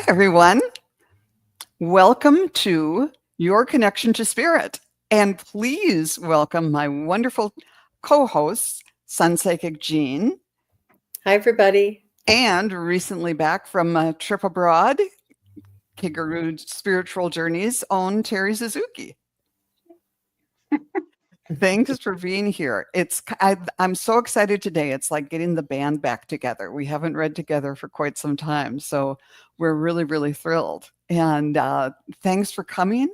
Hi, everyone. Welcome to Your Connection to Spirit. And please welcome my wonderful co-hosts, SunPsychic Jean, Hi, everybody. and recently back from a trip abroad, kigaruspiritualjourneys own Terri Suzuki. Thanks for being here. I'm so excited today. It's like getting the band back together. We haven't read together for quite some time, so we're really, really thrilled. And thanks for coming,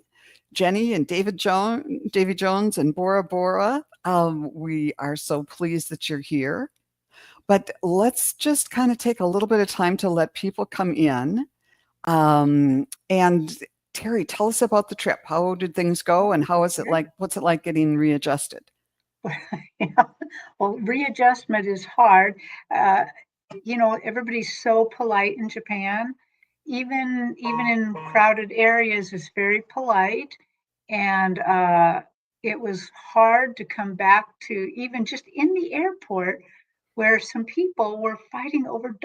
Jenny and Davy Jones, and Bora Bora. We are so pleased that you're here. But let's just kind of take a little bit of time to let people come in. And Terri, tell us about the trip. How did things go, and how is it like? What's it like getting readjusted? Yeah. Well, readjustment is hard. Everybody's so polite in Japan. Even in crowded areas, it's very polite. And it was hard to come back to even just in the airport where some people were fighting over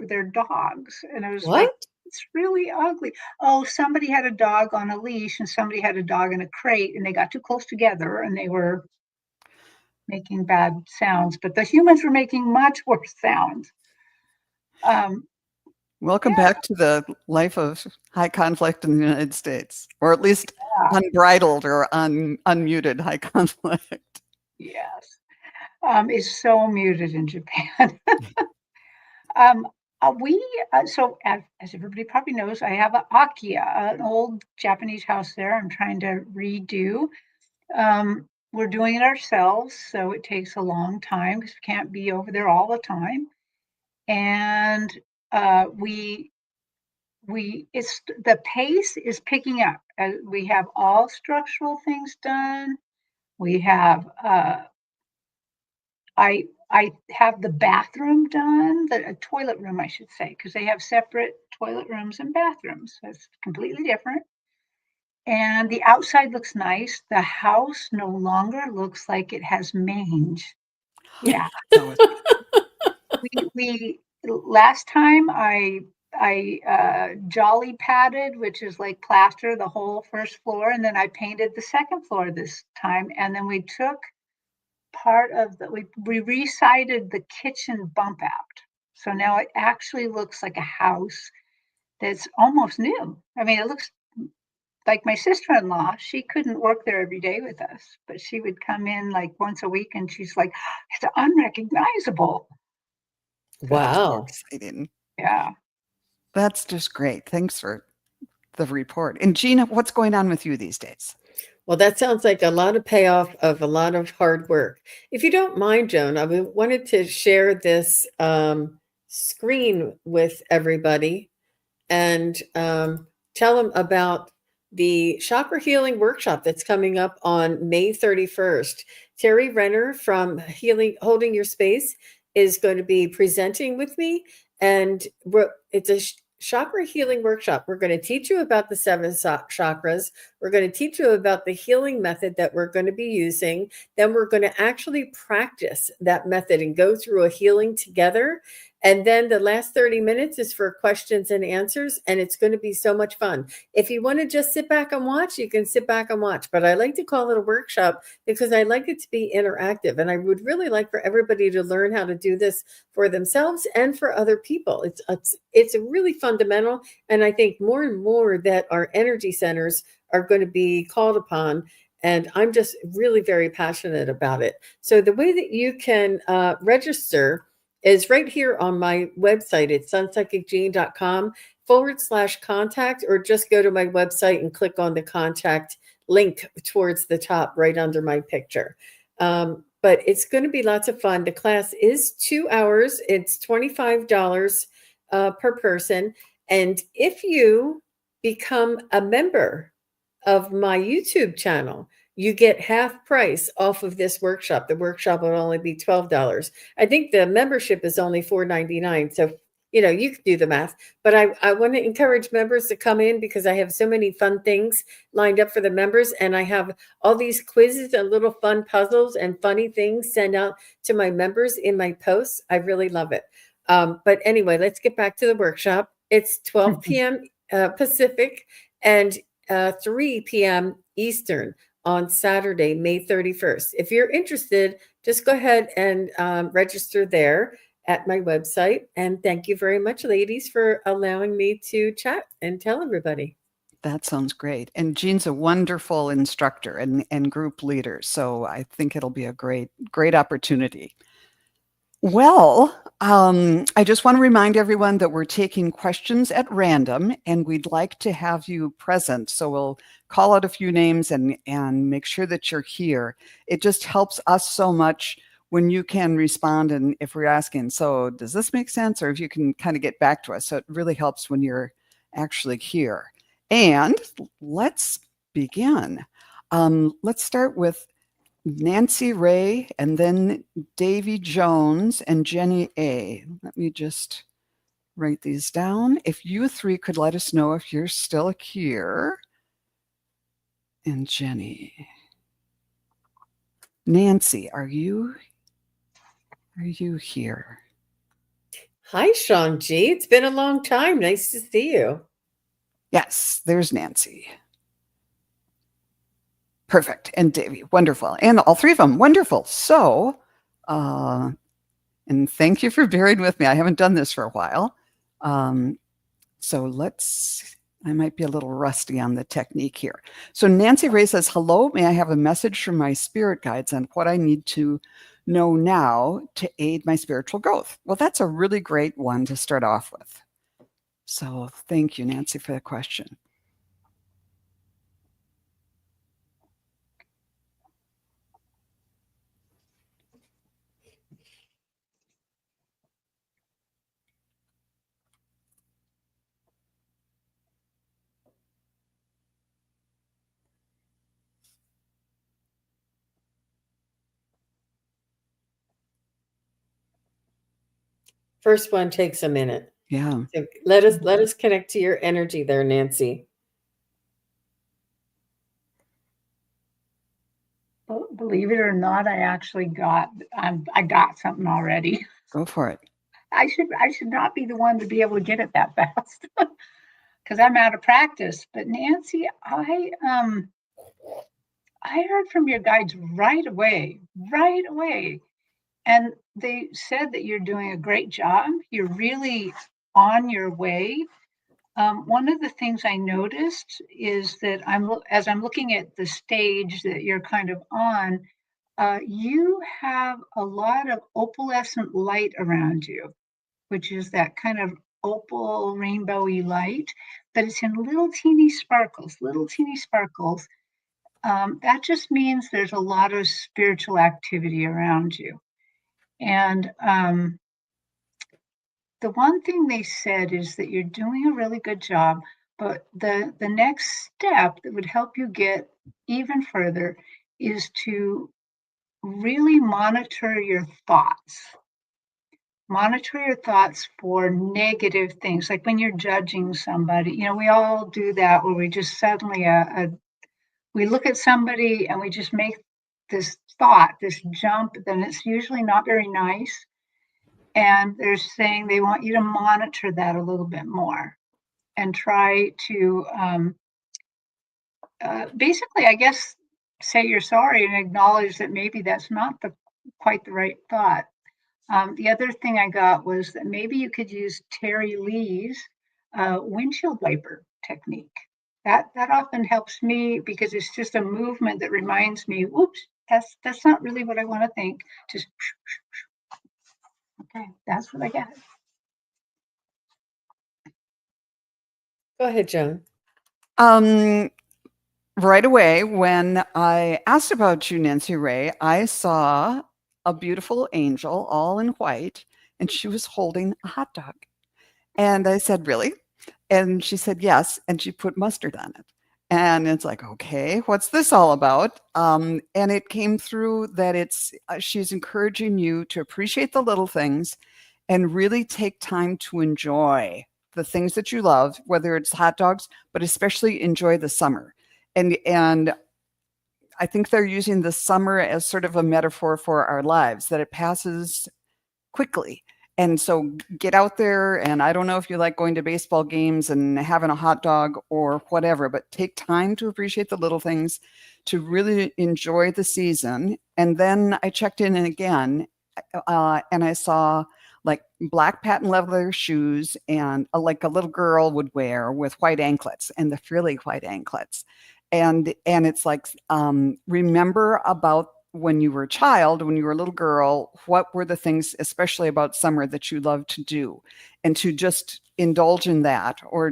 their dogs. And I was like, it's really ugly. Oh, somebody had a dog on a leash and somebody had a dog in a crate, and they got too close together and they were making bad sounds, but the humans were making much worse sounds. Welcome back to the life of high conflict in the United States, or at least unbridled or unmuted high conflict. Yes. It's so muted in Japan. So as everybody probably knows, I have an Akia, an old Japanese house there I'm trying to redo. We're doing it ourselves, so it takes a long time because we can't be over there all the time. And the pace is picking up. We have all structural things done. We have I have the bathroom done, the toilet room, I should say, because they have separate toilet rooms and bathrooms. So it's completely different. And the outside looks nice. The house no longer looks like it has mange. Yeah. we last time I jolly padded, which is like plaster, the whole first floor, and then I painted the second floor this time. And then we took part of we resided the kitchen bump out. So now it actually looks like a house that's almost new. I mean, it looks like my sister-in-law. She couldn't work there every day with us, but she would come in like once a week and she's like, it's unrecognizable. Wow. That's so exciting. Yeah. That's just great. Thanks for the report. And Gina, what's going on with you these days? Well, that sounds like a lot of payoff of a lot of hard work. If you don't mind, Joan, I wanted to share this screen with everybody and tell them about the chakra healing workshop that's coming up on May 31st. Terri Renner from Holding Your Space is going to be presenting with me, and it's a chakra healing workshop. We're going to teach you about the 7 chakras. We're going to teach you about the healing method that we're going to be using. Then we're going to actually practice that method and go through a healing together. And then the last 30 minutes is for questions and answers, and it's going to be so much fun. If you want to just sit back and watch, you can sit back and watch. But I like to call it a workshop because I like it to be interactive. And I would really like for everybody to learn how to do this for themselves and for other people. It's a really fundamental, and I think more and more that our energy centers are going to be called upon. And I'm just really very passionate about it. So the way that you can register is right here on my website. It's sunpsychicjean.com/contact, or just go to my website and click on the contact link towards the top right under my picture. But it's going to be lots of fun. The class is 2 hours. It's $25 per person. And if you become a member of my YouTube channel, you get half price off of this workshop. The workshop will only be $12. I think the membership is only $4.99. So, you can do the math. But I want to encourage members to come in because I have so many fun things lined up for the members. And I have all these quizzes and little fun puzzles and funny things sent out to my members in my posts. I really love it. But anyway, let's get back to the workshop. It's 12 p.m. Pacific and 3 p.m. Eastern on Saturday, May 31st. If you're interested, just go ahead and register there at my website. And thank you very much, ladies, for allowing me to chat and tell everybody. That sounds great. And Jean's a wonderful instructor and group leader. So I think it'll be a great opportunity. Well, I just want to remind everyone that we're taking questions at random and we'd like to have you present. So we'll call out a few names and make sure that you're here. It just helps us so much when you can respond and if we're asking, so does this make sense? Or if you can kind of get back to us. So it really helps when you're actually here. And let's begin. Let's start with Nancy Ray and then Davy Jones and Jenny A. Let me just write these down. If you three could let us know if you're still here. And Jenny. Nancy, are you here? Hi, Sean G. It's been a long time. Nice to see you. Yes, there's Nancy. Perfect. And Davy, wonderful. And all three of them, wonderful. So, and thank you for bearing with me. I haven't done this for a while. So I might be a little rusty on the technique here. So Nancy Ray says, hello, may I have a message from my spirit guides on what I need to know now to aid my spiritual growth? Well, that's a really great one to start off with. So thank you, Nancy, for the question. First one takes a minute. Yeah. So let us connect to your energy there, Nancy. Believe it or not, I got something already. Go for it. I should not be the one to be able to get it that fast because I'm out of practice. But Nancy, I heard from your guides right away, and they said that you're doing a great job. You're really on your way. One of the things I noticed is that as I'm looking at the stage that you're kind of on, you have a lot of opalescent light around you, which is that kind of opal rainbowy light, but it's in little teeny sparkles, that just means there's a lot of spiritual activity around you. And the one thing they said is that you're doing a really good job, but the next step that would help you get even further is to really monitor your thoughts. Monitor your thoughts for negative things, like when you're judging somebody. You know, we all do that where we just suddenly we look at somebody and we just make this thought, this jump, then it's usually not very nice. And they're saying they want you to monitor that a little bit more and try to basically, I guess, say you're sorry and acknowledge that maybe that's not quite the right thought. The other thing I got was that maybe you could use Terry Lee's windshield wiper technique. That often helps me because it's just a movement that reminds me, whoops, that's not really what I want to think. Just okay, that's what I got. Go ahead, Joan. Right away, when I asked about you, Nancy Ray, I saw a beautiful angel all in white, and she was holding a hot dog. And I said, really? And she said, yes. And she put mustard on it. And it's like, okay, what's this all about? And it came through that she's encouraging you to appreciate the little things and really take time to enjoy the things that you love, whether it's hot dogs, but especially enjoy the summer. And I think they're using the summer as sort of a metaphor for our lives, that it passes quickly. And so get out there. And I don't know if you like going to baseball games and having a hot dog or whatever, but take time to appreciate the little things, to really enjoy the season. And then I checked in again, and I saw like black patent leather shoes and like a little girl would wear with white anklets, and the frilly white anklets. And it's like, remember about when you were a child, when you were a little girl, what were the things, especially about summer, that you loved to do, and to just indulge in that. Or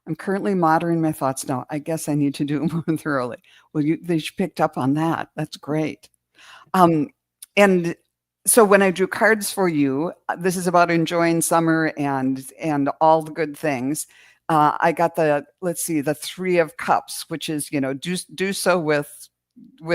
I'm currently moderating my thoughts now. I guess I need to do it more thoroughly. Well, they picked up on that. That's great. And so when I drew cards for you, this is about enjoying summer and all the good things. I got the 3 of Cups, which is, do so with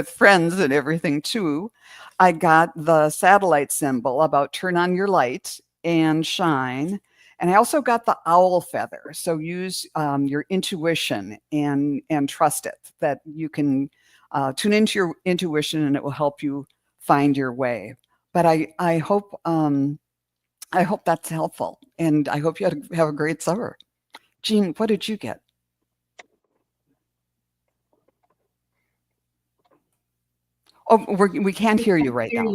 friends and everything too. I got the satellite symbol about turn on your light and shine. And I also got the owl feather. So use your intuition and trust it, that you can tune into your intuition and it will help you find your way. But I hope that's helpful, and I hope you have a great summer. Jean, what did you get? Oh, we can't hear you right now.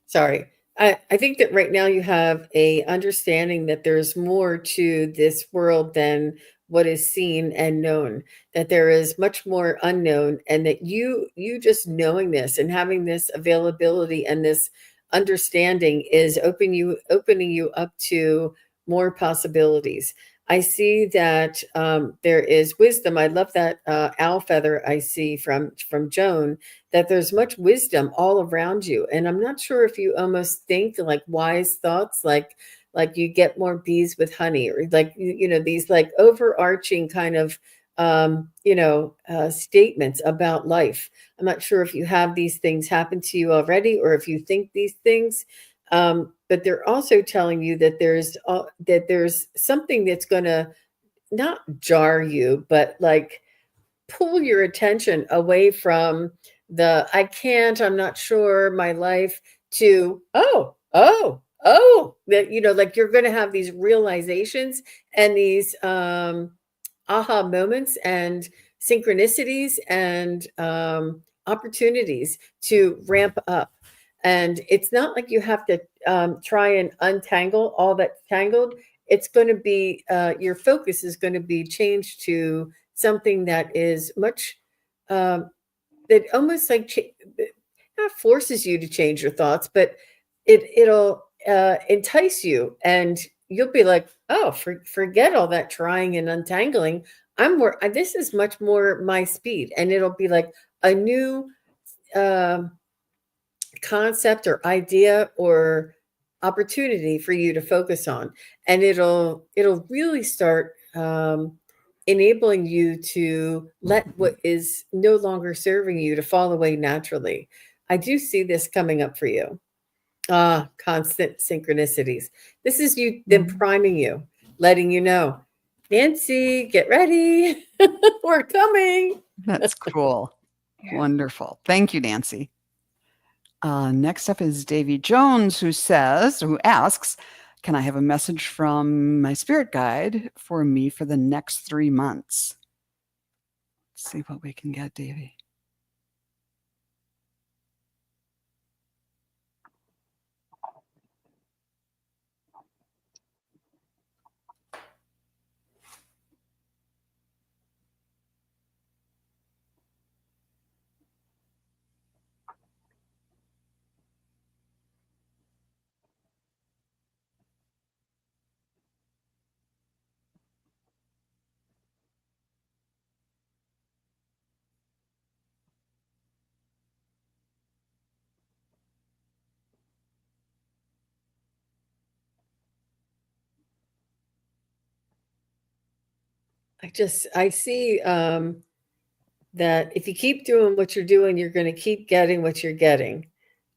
Sorry. I think that right now you have a understanding that there's more to this world than what is seen and known, that there is much more unknown, and that you just knowing this and having this availability and this understanding is opening you up to more possibilities. I see that there is wisdom. I love that owl feather I see from Joan, that there's much wisdom all around you. And I'm not sure if you almost think like wise thoughts, like you get more bees with honey, or like, these like overarching kind of, statements about life. I'm not sure if you have these things happen to you already, or if you think these things. But they're also telling you that there's something that's going to not jar you, but like pull your attention away from the I can't, I'm not sure, my life, to that, like you're going to have these realizations and these aha moments and synchronicities and opportunities to ramp up. And it's not like you have to try and untangle all that's tangled. It's going to be your focus is going to be changed to something that is much that almost like not forces you to change your thoughts, but it'll entice you, and you'll be like, oh, forget all that trying and untangling. This is much more my speed, and it'll be like a new concept or idea or opportunity for you to focus on, and it'll really start enabling you to let what is no longer serving you to fall away naturally. I do see this coming up for you. Constant synchronicities. This is you them priming you, letting you know, Nancy, get ready. We're coming. That's cool. Yeah. Wonderful. Thank you, Nancy. Next up is Davy Jones, who asks, can I have a message from my spirit guide for me for the next 3 months? Let's see what we can get, Davy. I see that if you keep doing what you're doing, you're going to keep getting what you're getting.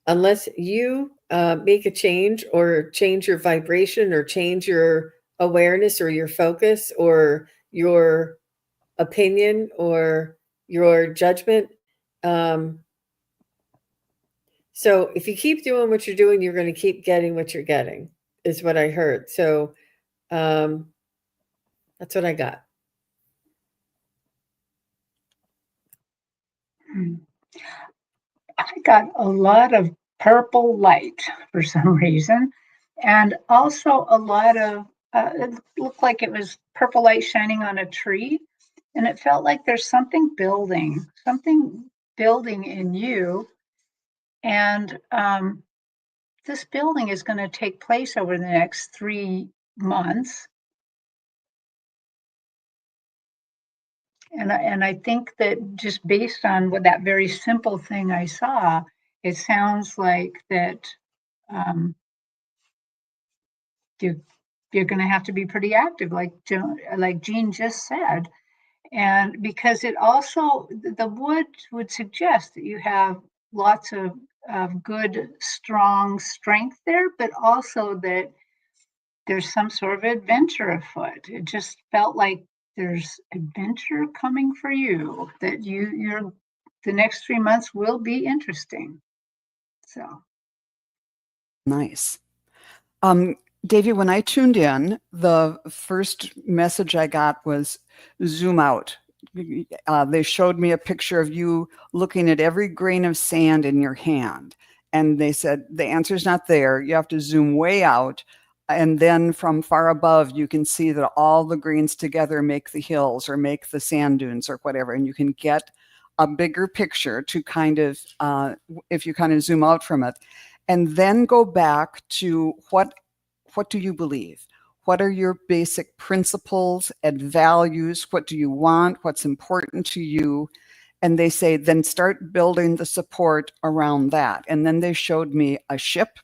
Unless you make a change, or change your vibration, or change your awareness, or your focus, or your opinion, or your judgment. So if you keep doing what you're doing, you're going to keep getting what you're getting, is what I heard. So that's what I got. I got a lot of purple light for some reason, and also a lot of, it looked like it was purple light shining on a tree. And it felt like there's something building in you. And this building is going to take place over the next 3 months. And I think that just based on what that very simple thing I saw, it sounds like that you're going to have to be pretty active, like Jean just said. And because it also, the wood would suggest that you have lots of good, strong strength there, but also that there's some sort of adventure afoot. It just felt like there's adventure coming for you, that you're the next 3 months will be interesting. So Nice. Davey, when I tuned in, the first message I got was zoom out. They showed me a picture of you looking at every grain of sand in your hand. And they said, the answer's not there. You have to zoom way out. And then from far above, you can see that all the grains together make the hills or make the sand dunes or whatever. And you can get a bigger picture to kind of, if you kind of zoom out from it. And then go back to what do you believe? What are your basic principles and values? What do you want? What's important to you? And they say, then start building the support around that. And then they showed me a ship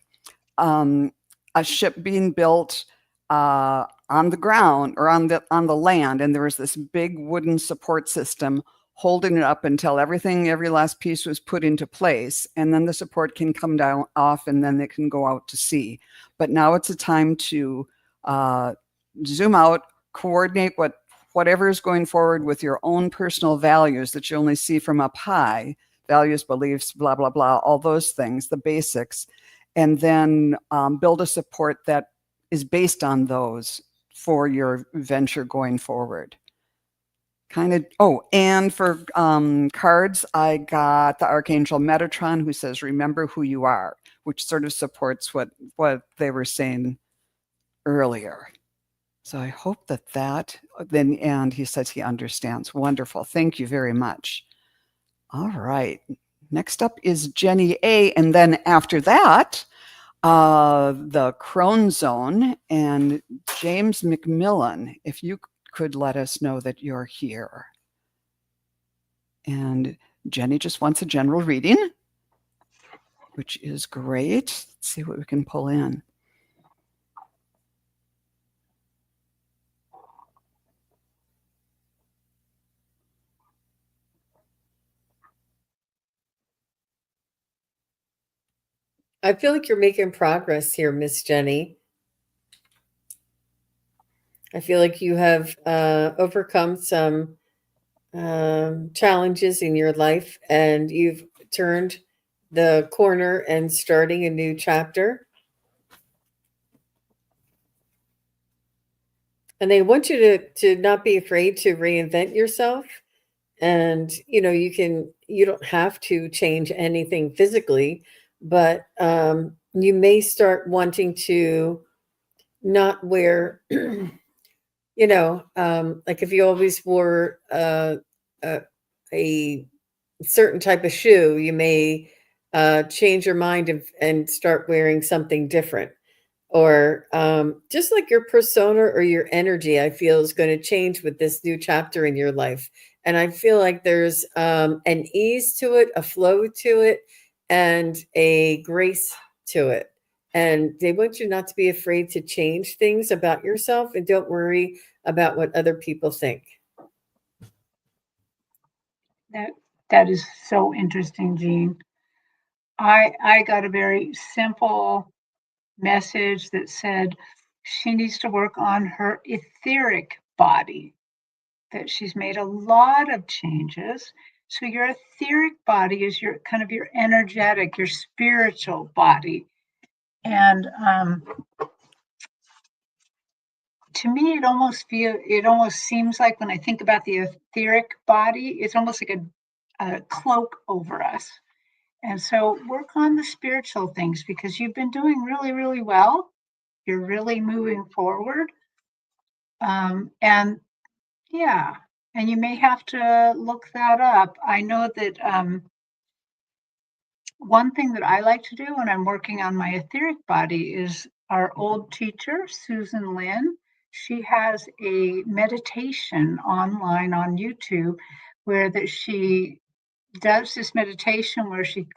being built on the ground or on the land. And there was this big wooden support system holding it up until every last piece was put into place. And then the support can come down off and then it can go out to sea. But now it's a time to zoom out, coordinate whatever is going forward with your own personal values that you only see from up high, values, beliefs, blah, blah, blah, all those things, the basics, and then build a support that is based on those for your venture going forward. And for cards, I got the Archangel Metatron, who says, remember who you are, which sort of supports what they were saying earlier. So I hope and he says he understands. Wonderful. Thank you very much. All right. Next up is Jenny A. And then after that, the Crone Zone and James McMillan, if you could let us know that you're here. And Jenny just wants a general reading, which is great. Let's see what we can pull in. I feel like you're making progress here, Miss Jenny. I feel like you have overcome some challenges in your life and you've turned the corner and starting a new chapter. And they want you to not be afraid to reinvent yourself. And, you don't have to change anything physically, but you may start wanting to not wear, like if you always wore a certain type of shoe, you may change your mind and start wearing something different. Or just like your persona or your energy, I feel is going to change with this new chapter in your life. And I feel like there's an ease to it, a flow to it, and a grace to it. And they want you not to be afraid to change things about yourself and don't worry about what other people think. that is so interesting, Jean. I got a very simple message that said she needs to work on her etheric body, that she's made a lot of changes. So your etheric body is your kind of your energetic, your spiritual body. And to me, it almost seems like when I think about the etheric body, it's almost like a cloak over us. And so work on the spiritual things because you've been doing really, really well. You're really moving forward. And yeah, and you may have to look that up. I know that one thing that I like to do when I'm working on my etheric body is our old teacher, Susan Lynn. She has a meditation online on YouTube where that she does this meditation where she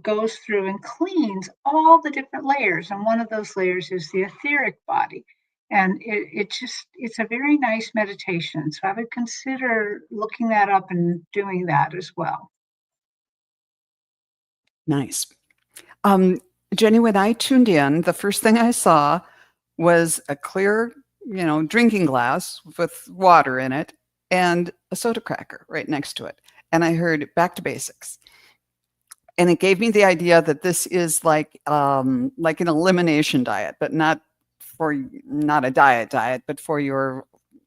goes through and cleans all the different layers. And one of those layers is the etheric body. And it's a very nice meditation. So I would consider looking that up and doing that as well. Nice. Jenny, when I tuned in, the first thing I saw was a clear, drinking glass with water in it and a soda cracker right next to it. And I heard back to basics. And it gave me the idea that this is like an elimination diet, but not a diet, but for your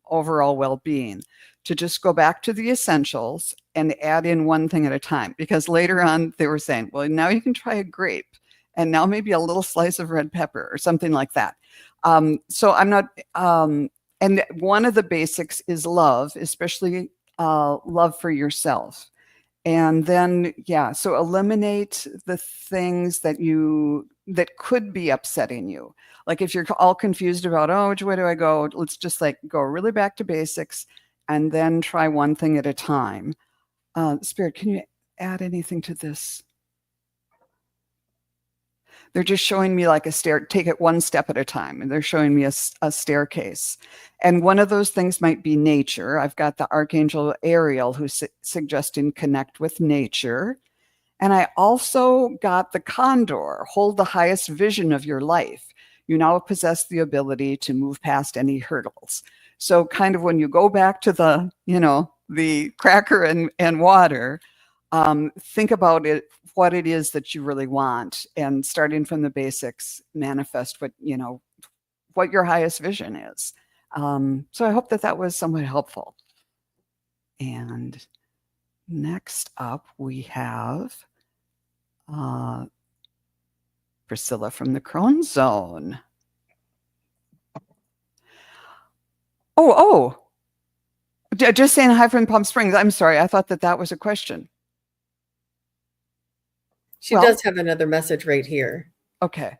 overall well-being, to just go back to the essentials and add in one thing at a time. Because later on they were saying, well, now you can try a grape and now maybe a little slice of red pepper or something like that. So I'm not, and one of the basics is love, especially love for yourself. And then, so eliminate the things that could be upsetting you. Like if you're all confused about, oh, which way do I go? Let's just go really back to basics and then try one thing at a time. Spirit, can you add anything to this? They're just showing me like a stair, take it one step at a time. And they're showing me a staircase. And one of those things might be nature. I've got the Archangel Ariel who's suggesting connect with nature. And I also got the Condor, hold the highest vision of your life. You now possess the ability to move past any hurdles. So kind of when you go back to the cracker and water, think about it, what it is that you really want, and starting from the basics, manifest what your highest vision is. So I hope that was somewhat helpful. And next up we have Priscilla from the Crone Zone. Oh, just saying hi from Palm Springs. I'm sorry. I thought that was a question. She does have another message right here. Okay.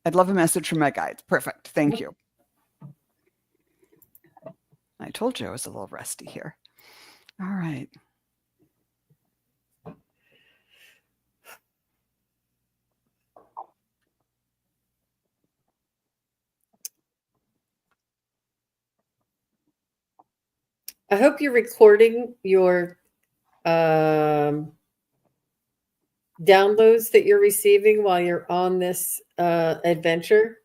I'd love a message from my guides. Perfect. Thank you. I told you I was a little rusty here. All right. I hope you're recording your downloads that you're receiving while you're on this adventure,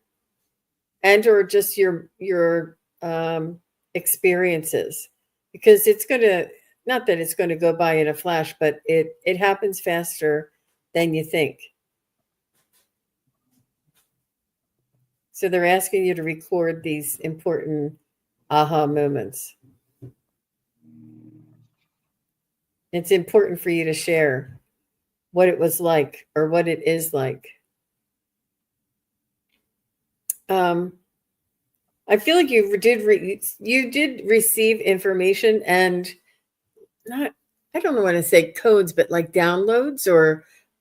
and or just your experiences, because it's going to, not that it's going to go by in a flash, but it happens faster than you think. So they're asking you to record these important aha moments. It's important for you to share what it was like or what it is like. I feel like you did receive information, and not, I don't know what to say, codes, but like downloads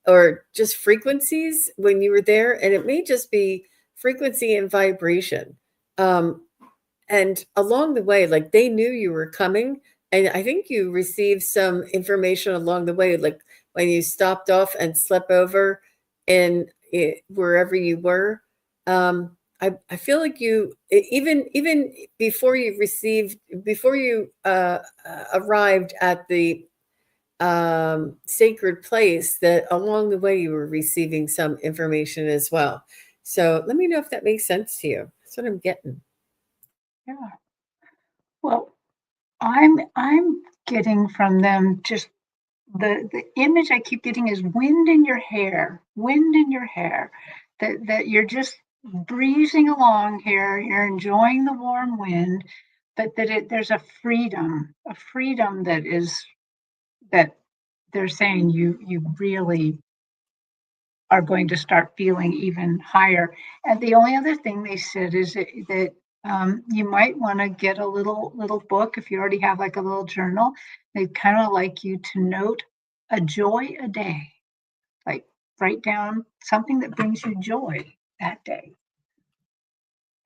or just frequencies when you were there, and it may just be frequency and vibration. And along the way, like they knew you were coming, and I think you received some information along the way, like when you stopped off and slept over in wherever you were. I feel like you, even before you arrived at the sacred place, that along the way you were receiving some information as well. So let me know if that makes sense to you. That's what I'm getting. Yeah. Well, I'm getting from them just the image I keep getting is wind in your hair, that you're just breezing along here, you're enjoying the warm wind, but there's a freedom that they're saying you really are going to start feeling even higher. And the only other thing they said is that you might want to get a little book if you already have like a little journal. They kind of like you to note a joy a day, like write down something that brings you joy that day.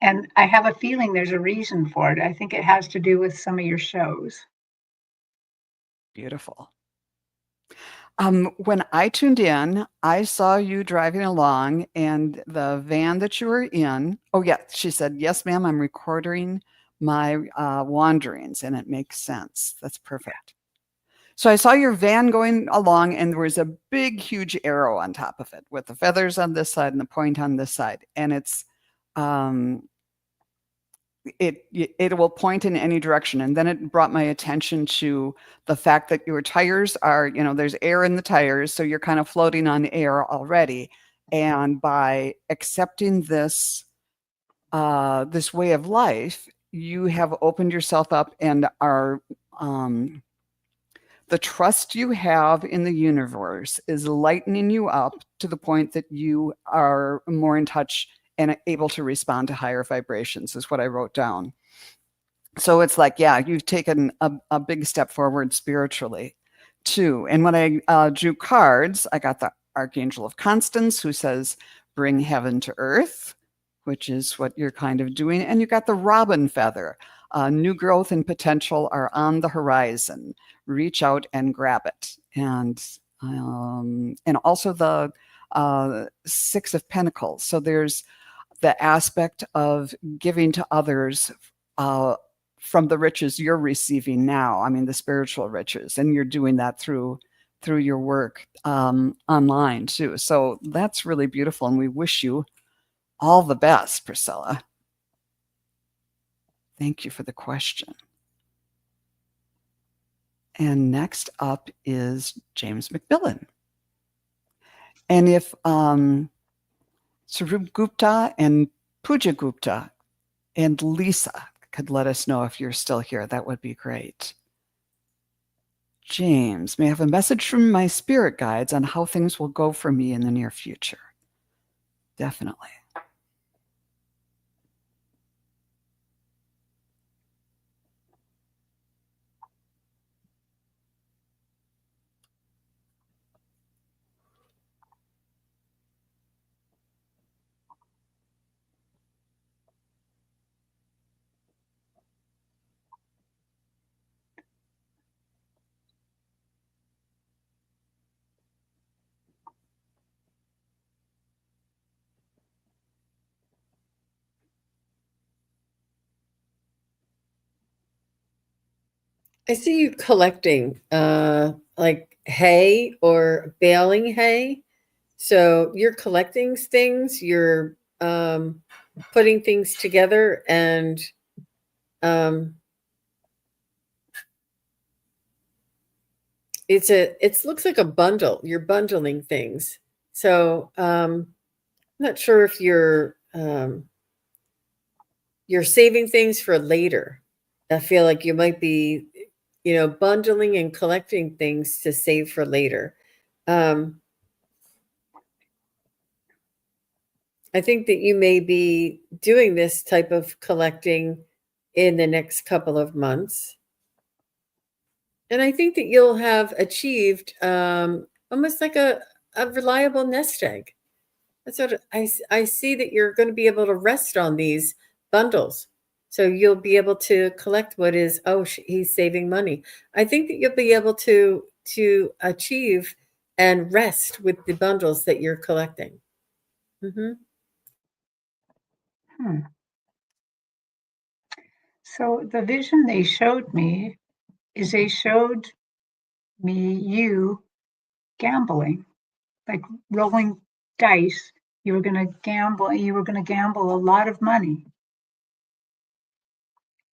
And I have a feeling there's a reason for it. I think it has to do with some of your shows. Beautiful. When I tuned in, I saw you driving along and the van that you were in. Oh, yeah. She said, yes, ma'am, I'm recording my wanderings, and it makes sense. That's perfect. So I saw your van going along, and there was a big, huge arrow on top of it with the feathers on this side and the point on this side. And it will point in any direction. And then it brought my attention to the fact that your tires are, there's air in the tires, so you're kind of floating on air already. And by accepting this way of life, you have opened yourself up and are the trust you have in the universe is lightening you up to the point that you are more in touch and able to respond to higher vibrations, is what I wrote down. So it's like, yeah, you've taken a big step forward spiritually too. And when I drew cards, I got the Archangel of Constance, who says, bring heaven to earth, which is what you're kind of doing. And you got the robin feather. New growth and potential are on the horizon. Reach out and grab it. And also the Six of Pentacles. So there's the aspect of giving to others from the riches you're receiving now. I mean, the spiritual riches, and you're doing that through your work online too. So that's really beautiful, and we wish you all the best, Priscilla. Thank you for the question. And next up is James McMillan. And if Sarup Gupta and Pooja Gupta and Lisa could let us know if you're still here, that would be great. James, may I have a message from my spirit guides on how things will go for me in the near future? Definitely. I see you collecting like hay or baling hay. So you're collecting things, you're putting things together, and it looks like a bundle. You're bundling things. So I'm not sure if you're saving things for later. I feel like you might be, bundling and collecting things to save for later. I think that you may be doing this type of collecting in the next couple of months. And I think that you'll have achieved almost like a reliable nest egg. That's what I see, that you're going to be able to rest on these bundles. So you'll be able to collect what is, he's saving money. I think that you'll be able to achieve and rest with the bundles that you're collecting. Mm-hmm. So the vision they showed me is they showed me you gambling, like rolling dice. You were going to gamble, and you were going to gamble a lot of money.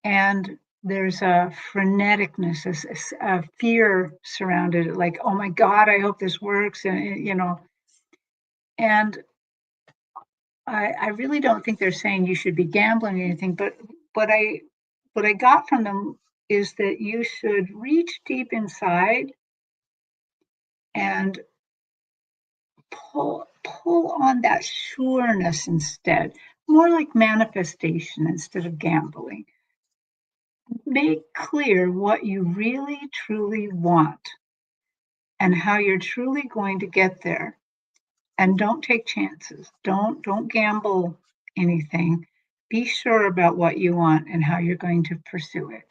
And there's a freneticness, a fear surrounded it, like, oh my God, I hope this works. And, and I really don't think they're saying you should be gambling or anything, but what I what I got from them is that you should reach deep inside and pull on that sureness instead, more like manifestation instead of gambling. Make clear what you really truly want and how you're truly going to get there. And don't take chances. Don't gamble anything. Be sure about what you want and how you're going to pursue it.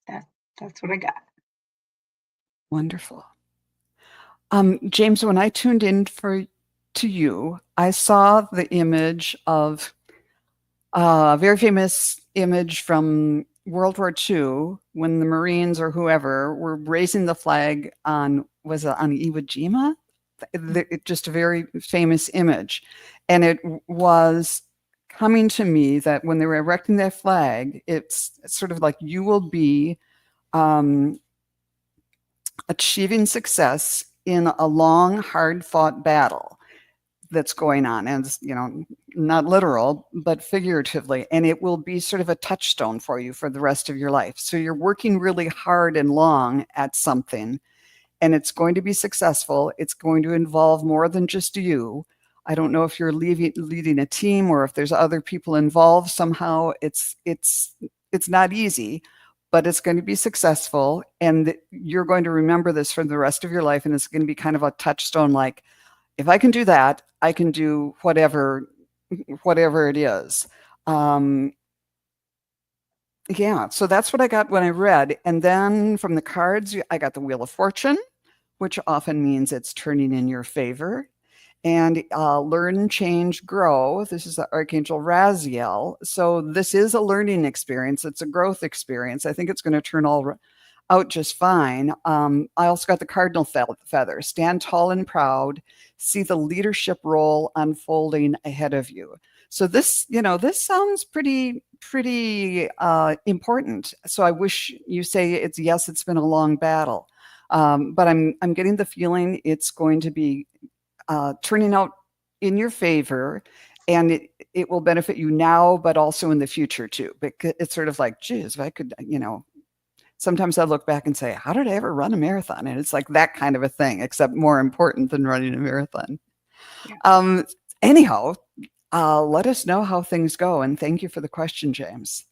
That that's what I got. Wonderful. James, when I tuned in to you, I saw the image of a very famous image from World War II when the Marines or whoever were raising the flag on, was it on Iwo Jima? Just a very famous image. And it was coming to me that when they were erecting that flag, it's sort of like you will be achieving success in a long, hard-fought battle that's going on, and not literal but figuratively, and it will be sort of a touchstone for you for the rest of your life. So you're working really hard and long at something, and it's going to be successful. It's going to involve more than just you. I don't know if you're leading a team or if there's other people involved somehow. It's not easy, but it's going to be successful, and you're going to remember this for the rest of your life, and it's going to be kind of a touchstone, like, if I can do that, I can do whatever it is. Yeah, so that's what I got when I read. And then from the cards, I got the Wheel of Fortune, which often means it's turning in your favor. And learn, change, grow. This is the Archangel Raziel. So this is a learning experience. It's a growth experience. I think it's going to turn out just fine. I also got the Cardinal Feather. Stand tall and proud. See the leadership role unfolding ahead of you. So this sounds pretty important. So I wish you say it's been a long battle, but I'm getting the feeling it's going to be turning out in your favor, and it will benefit you now, but also in the future too. Because it's sort of like, geez, if I could, sometimes I look back and say, how did I ever run a marathon? And it's like that kind of a thing, except more important than running a marathon. Yeah. Anyhow, let us know how things go. And thank you for the question, James.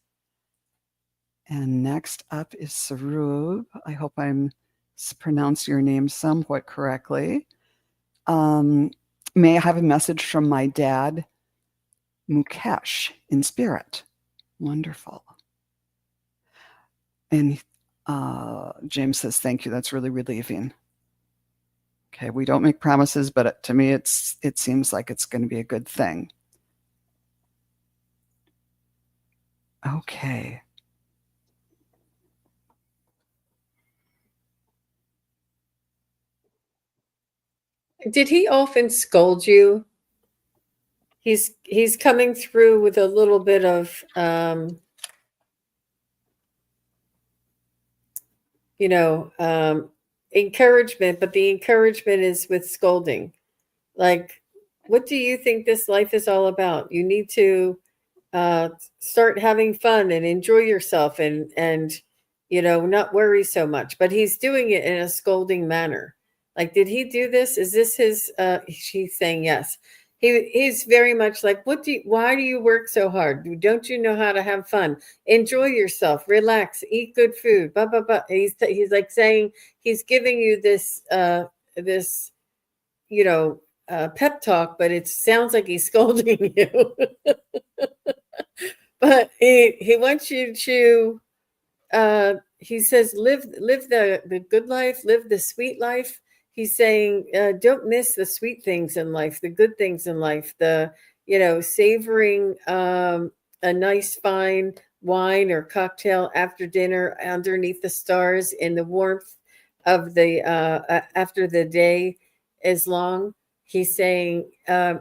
And next up is Sarub. I hope I'm pronouncing your name somewhat correctly. May I have a message from my dad, Mukesh, in spirit? Wonderful. And James says, thank you. That's really relieving. Okay, we don't make promises, but to me, it seems like it's going to be a good thing. Okay. Did he often scold you? He's coming through with a little bit of encouragement, but the encouragement is with scolding. Like, what do you think this life is all about? You need to start having fun and enjoy yourself and not worry so much. But he's doing it in a scolding manner. Like, did he do this? Is this his she's saying yes. He's very much like, why do you work so hard? Don't you know how to have fun? Enjoy yourself, relax, eat good food, blah blah blah. He's like saying, he's giving you this pep talk, but it sounds like he's scolding you. But he wants you to he says, live the good life, live the sweet life. He's saying, don't miss the sweet things in life, the good things in life, the savoring a nice fine wine or cocktail after dinner underneath the stars in the warmth of the after the day is long. He's saying,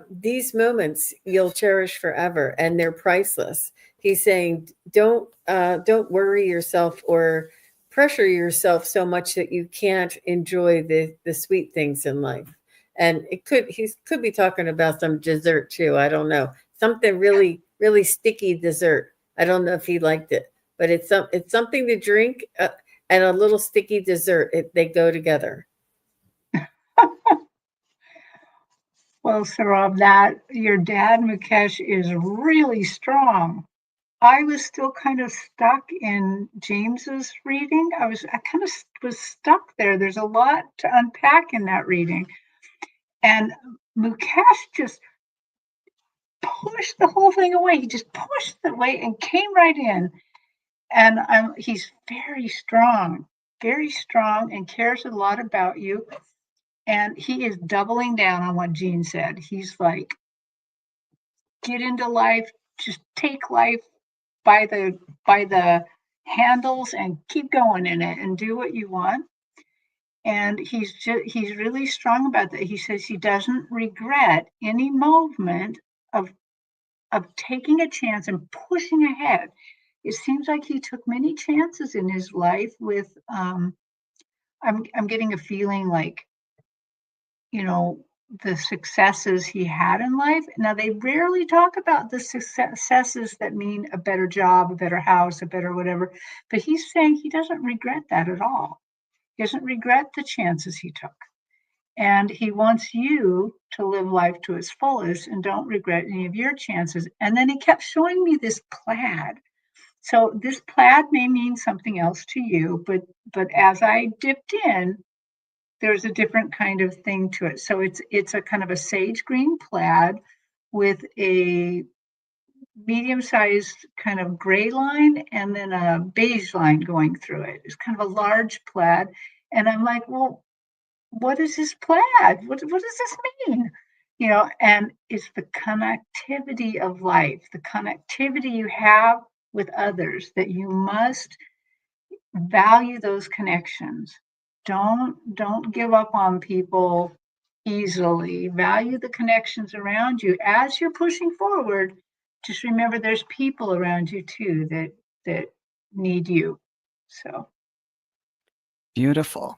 these moments you'll cherish forever, and they're priceless. he's saying, don't worry yourself or pressure yourself so much that you can't enjoy the sweet things in life. And he could be talking about some dessert too. I don't know. Something really, really sticky dessert. I don't know if he liked it, but it's something to drink and a little sticky dessert. They go together. Well, Saurabh, that your dad, Mukesh, is really strong. I was still kind of stuck in James's reading. I kind of was stuck there. There's a lot to unpack in that reading. And Mukesh just pushed the whole thing away. He just pushed it away and came right in. And he's very strong and cares a lot about you. And he is doubling down on what Jean said. He's like, get into life, just take life by the handles and keep going in it and do what you want. And he's really strong about that. He says he doesn't regret any moment of taking a chance and pushing ahead. It seems like he took many chances in his life with I'm getting a feeling like, you know, the successes he had in life. Now, they rarely talk about the successes that mean a better job, a better house, a better whatever, but he's saying he doesn't regret that at all. He doesn't regret the chances he took. And he wants you to live life to its fullest and don't regret any of your chances. And then he kept showing me this plaid. So this plaid may mean something else to you, but as I dipped in, there's a different kind of thing to it. So it's a kind of a sage green plaid with a medium-sized kind of gray line and then a beige line going through it. It's kind of a large plaid. And I'm like, well, what is this plaid? What does this mean? You know, and it's the connectivity of life, the connectivity you have with others, that you must value those connections. Don't give up on people easily. Value the connections around you as you're pushing forward. Just remember there's people around you too that need you. So Beautiful.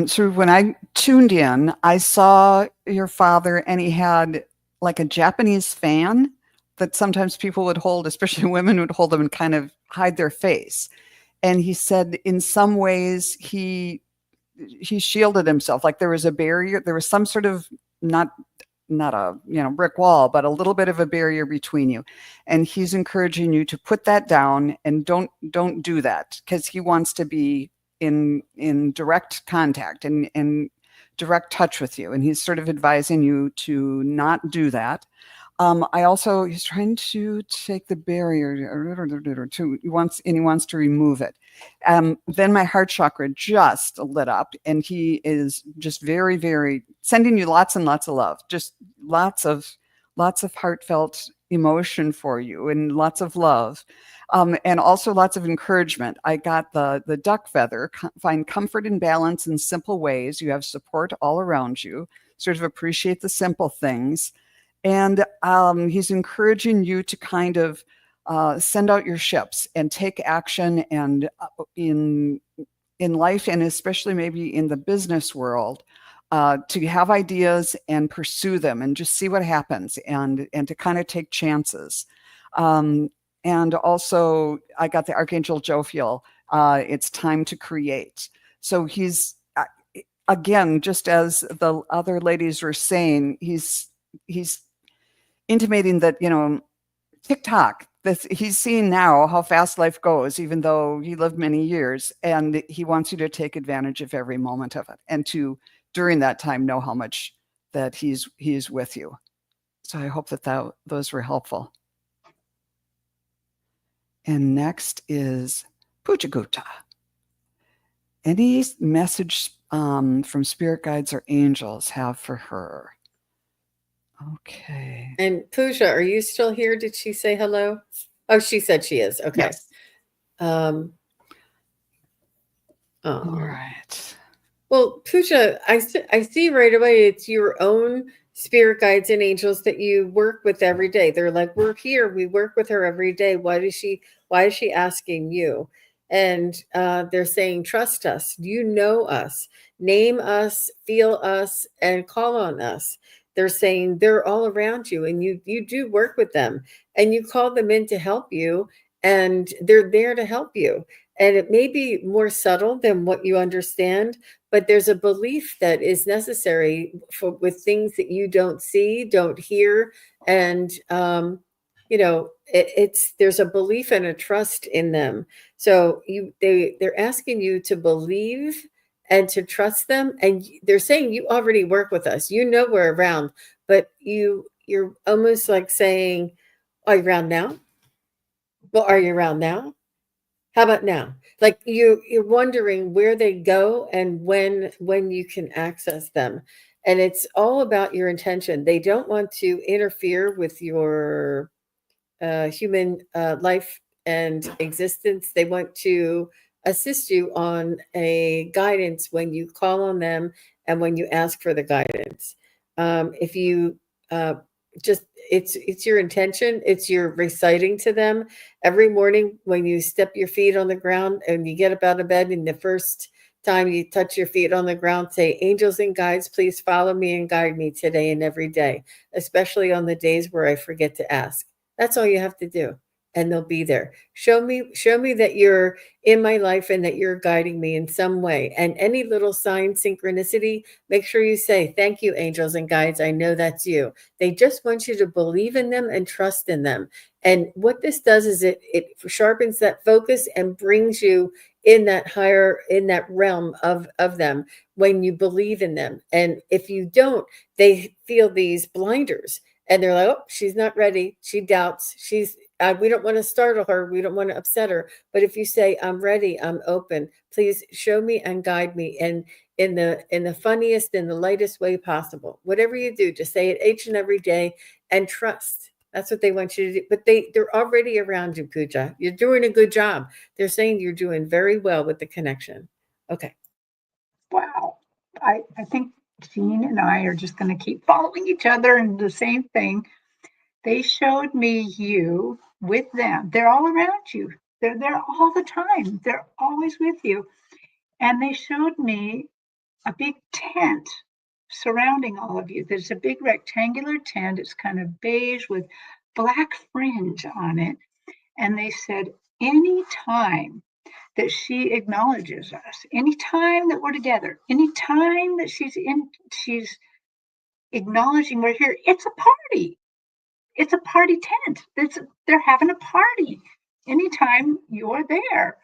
So when I tuned in, I saw your father, and he had like a Japanese fan that sometimes people would hold, especially women would hold them and kind of hide their face. And he said in some ways he shielded himself, like there was a barrier, there was some sort of not a brick wall, but a little bit of a barrier between you. And he's encouraging you to put that down and don't do that, because he wants to be in direct contact and in direct touch with you. And he's sort of advising you to not do that. He's trying to take the barrier he wants to remove it. Then my heart chakra just lit up, and he is just very, very sending you lots and lots of love, just lots of heartfelt emotion for you and lots of love. And also lots of encouragement. I got the duck feather, find comfort and balance in simple ways. You have support all around you. Sort of appreciate the simple things. And he's encouraging you to kind of send out your ships and take action, and in life, and especially maybe in the business world, to have ideas and pursue them and just see what happens, and to kind of take chances. And also, I got the Archangel Jophiel. It's time to create. So he's again, just as the other ladies were saying, he's intimating that, TikTok, he's seeing now how fast life goes, even though he lived many years, and he wants you to take advantage of every moment of it, and to, during that time, know how much that he's with you. So I hope that those were helpful. And next is Pujaguta. Any message from spirit guides or angels have for her? Okay. And Pooja, are you still here? Did she say hello? Oh, she said she is. Okay. Yes. All right. Well, Pooja, I see right away it's your own spirit guides and angels that you work with every day. They're like, we're here, we work with her every day. Why is she asking you? And they're saying, trust us, you know us, name us, feel us, and call on us. They're saying they're all around you, and you do work with them, and you call them in to help you, and they're there to help you. And it may be more subtle than what you understand, but there's a belief that is necessary for with things that you don't see, don't hear, and it's there's a belief and a trust in them. So they're asking you to believe and to trust them, and they're saying you already work with us. You know we're around, but you're almost like saying, "Are you around now? Well, are you around now? How about now?" Like you're wondering where they go and when you can access them. And it's all about your intention. They don't want to interfere with your human life and existence. They want to assist you on a guidance when you call on them and when you ask for the guidance. If you just it's your intention, it's your reciting to them every morning when you step your feet on the ground and you get up out of bed, and the first time you touch your feet on the ground, say, angels and guides, please follow me and guide me today and every day, especially on the days where I forget to ask. That's all you have to do, and they'll be there. Show me that you're in my life and that you're guiding me in some way. And any little sign, synchronicity, make sure you say, thank you, angels and guides. I know that's you. They just want you to believe in them and trust in them. And what this does is it sharpens that focus and brings you in that realm of them when you believe in them. And if you don't, they feel these blinders. And they're like, oh, she's not ready. She doubts. We don't want to startle her. We don't want to upset her. But if you say, I'm ready, I'm open, please show me and guide me. And in the funniest and the lightest way possible, whatever you do, just say it each and every day and trust. That's what they want you to do. But they're already around you, Pooja. You're doing a good job. They're saying you're doing very well with the connection. Okay. Wow. I think Jean and I are just going to keep following each other and the same thing. They showed me you with them. They're all around you. They're there all the time. They're always with you. And they showed me a big tent surrounding all of you. There's a big rectangular tent. It's kind of beige with black fringe on it. And they said, anytime that she acknowledges us, anytime that we're together, anytime that she's acknowledging we're here, it's a party. It's a party tent. They're having a party anytime you're there.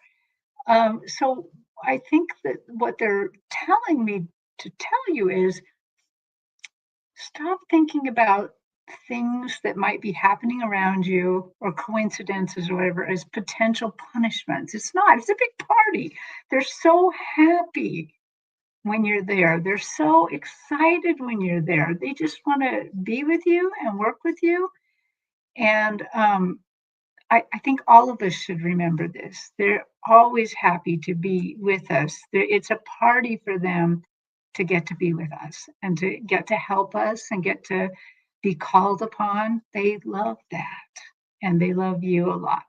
So I think that what they're telling me to tell you is stop thinking about things that might be happening around you or coincidences or whatever as potential punishments. It's not. It's a big party. They're so happy when you're there. They're so excited when you're there. They just want to be with you and work with you. And I think all of us should remember this. They're always happy to be with us. It's a party for them to get to be with us and to get to help us and get to be called upon. They love that. And they love you a lot.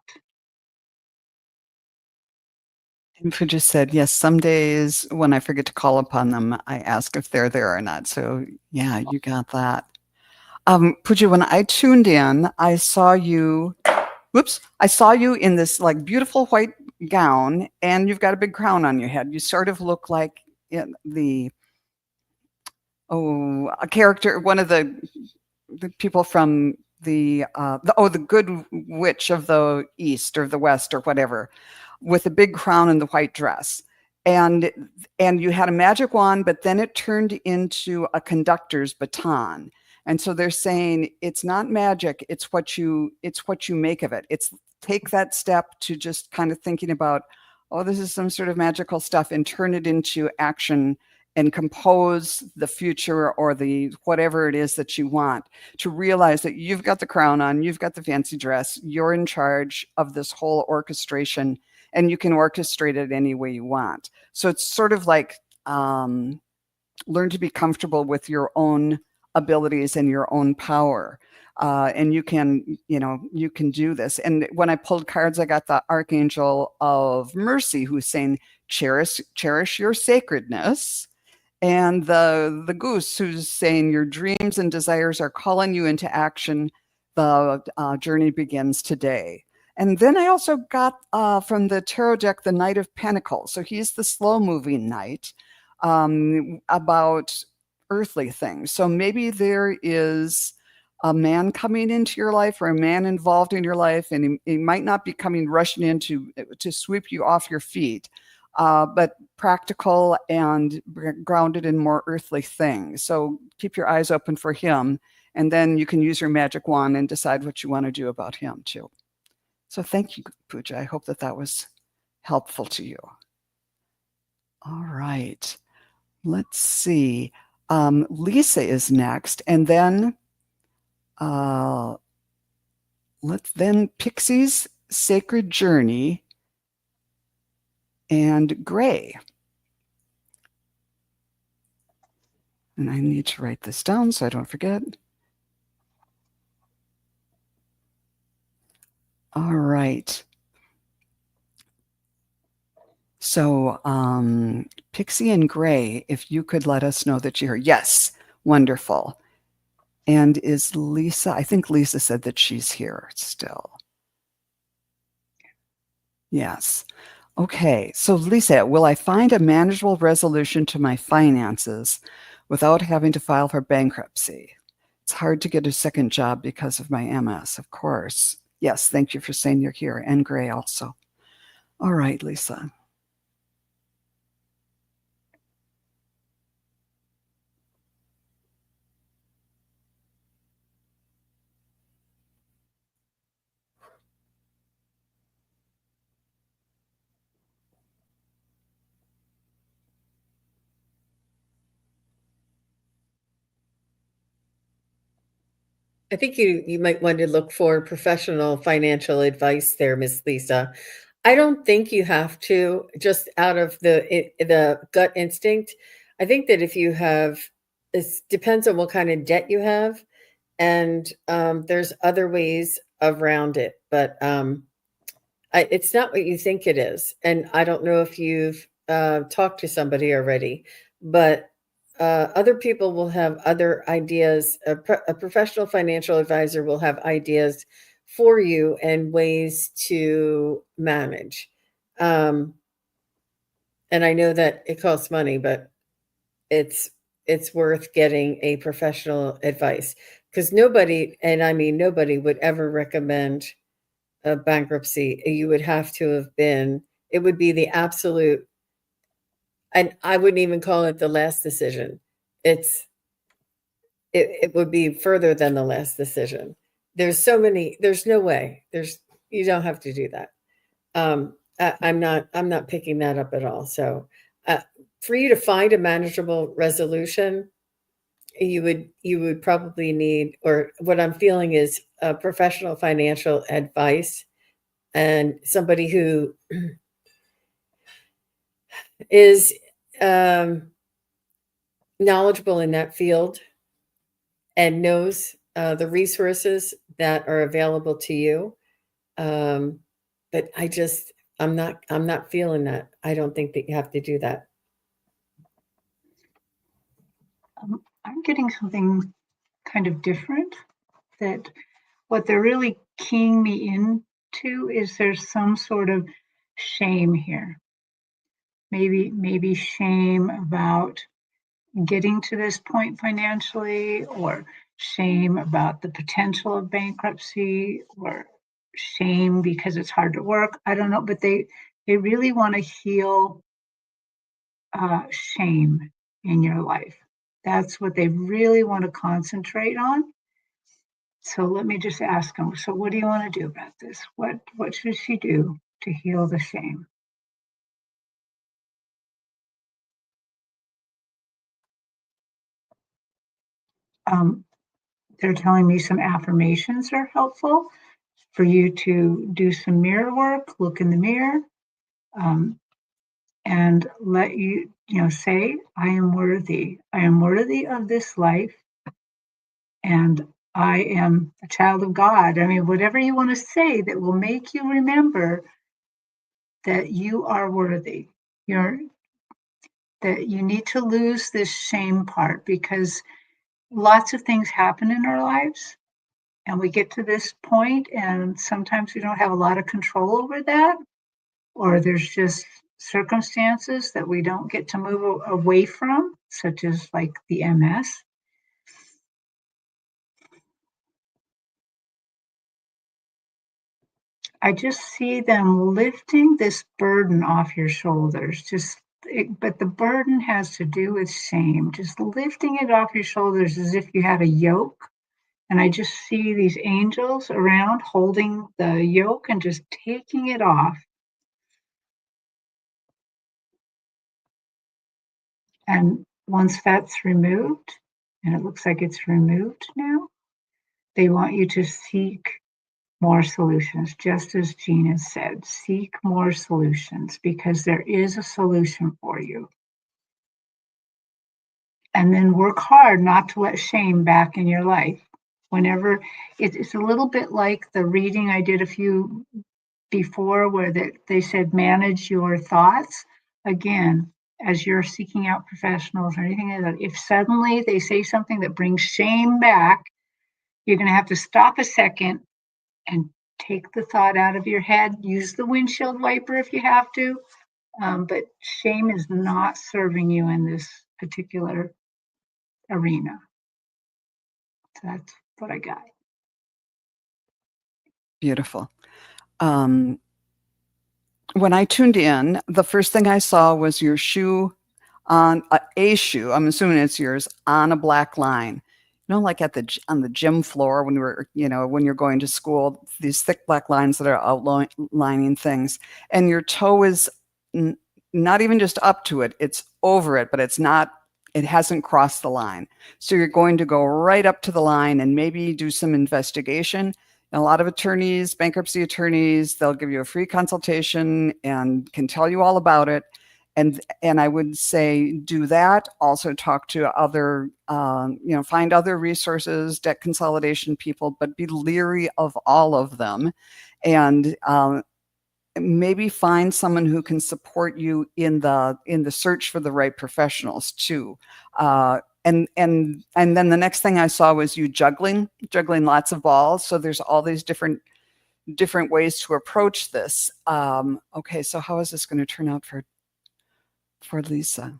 Who just said, yes, some days when I forget to call upon them, I ask if they're there or not. So yeah, you got that. Pooja, when I tuned in, I saw you in this like beautiful white gown, and you've got a big crown on your head. You sort of look like a character, one of the people from the good witch of the East or the West or whatever, with a big crown and the white dress. And you had a magic wand, but then it turned into a conductor's baton. And so they're saying it's not magic, it's what you make of it. It's take that step to just kind of thinking about, oh, this is some sort of magical stuff, and turn it into action and compose the future or the whatever it is that you want, to realize that you've got the crown on, you've got the fancy dress, you're in charge of this whole orchestration, and you can orchestrate it any way you want. So it's sort of like learn to be comfortable with your own abilities and your own power. And you can do this. And when I pulled cards, I got the Archangel of Mercy, who's saying, cherish your sacredness. And the goose, who's saying your dreams and desires are calling you into action. The journey begins today. And then I also got from the tarot deck the Knight of Pentacles. So he's the slow moving knight, about earthly things. So maybe there is a man coming into your life, or a man involved in your life, and he might not be coming rushing in to sweep you off your feet, but practical and grounded in more earthly things. So keep your eyes open for him, and then you can use your magic wand and decide what you want to do about him too. So thank you, Pooja. I hope that was helpful to you. All right. Let's see. Lisa is next, and then Pixie's Sacred Journey and Gray. And I need to write this down so I don't forget. All right. So Pixie and Gray, if you could let us know that you're here. Yes, wonderful. And is Lisa, I think Lisa said that she's here still. Yes. Okay, so Lisa, will I find a manageable resolution to my finances without having to file for bankruptcy? It's hard to get a second job because of my MS, of course. Yes, thank you for saying you're here, and Gray also. All right, Lisa. I think you might want to look for professional financial advice there, Miss Lisa. I don't think you have to, just out of the gut instinct. I think that if you have, it depends on what kind of debt you have, and there's other ways around it, but it's not what you think it is. And I don't know if you've talked to somebody already, but other people will have other ideas. A professional financial advisor will have ideas for you and ways to manage. And I know that it costs money, but it's worth getting a professional advice, because nobody, and I mean nobody, would ever recommend a bankruptcy. You would have to have been, it would be the absolute, and I wouldn't even call it the last decision. It would be further than the last decision. There's no way. You don't have to do that. I'm not picking that up at all. So for you to find a manageable resolution, you would probably need, or what I'm feeling is professional financial advice, and somebody who is knowledgeable in that field and knows the resources that are available to you. But I'm not feeling that. I don't think that you have to do that. I'm getting something kind of different, that what they're really keying me into is there's some sort of shame here. Maybe shame about getting to this point financially, or shame about the potential of bankruptcy, or shame because it's hard to work. I don't know, but they really want to heal shame in your life. That's what they really want to concentrate on. So let me just ask them, so what do you want to do about this? What should she do to heal the shame? They're telling me some affirmations are helpful for you to do some mirror work, look in the mirror, and let you say, I am worthy. I am worthy of this life. and I am a child of God. I mean, whatever you want to say that will make you remember that you are worthy. You're that you need to lose this shame part, because lots of things happen in our lives and we get to this point and sometimes we don't have a lot of control over that, or there's just circumstances that we don't get to move away from, such as like the MS. I just see them lifting this burden off your shoulders. But the burden has to do with shame. Just lifting it off your shoulders as if you had a yoke. And I just see these angels around holding the yoke and just taking it off. And once that's removed, and it looks like it's removed now, they want you to seek more solutions, just as Gina said. Seek more solutions, because there is a solution for you. And then work hard not to let shame back in your life. Whenever it's a little bit like the reading I did a few before, where they said manage your thoughts. Again, as you're seeking out professionals or anything like that, if suddenly they say something that brings shame back, you're going to have to stop a second and take the thought out of your head. Use the windshield wiper if you have to, but shame is not serving you in this particular arena. So that's what I got. Beautiful. When I tuned in, the first thing I saw was your shoe on a shoe. I'm assuming it's yours, on a black line. You know, like on the gym floor when when you're going to school, these thick black lines that are outlining things, and your toe is not even just up to it; it's over it, but it's not. It hasn't crossed the line. So you're going to go right up to the line and maybe do some investigation. And a lot of attorneys, bankruptcy attorneys, they'll give you a free consultation and can tell you all about it. And I would say do that. Also talk to other, find other resources, debt consolidation people, but be leery of all of them. And maybe find someone who can support you in the search for the right professionals too. And then the next thing I saw was you juggling lots of balls. So there's all these different ways to approach this. Okay, so how is this going to turn out for Lisa?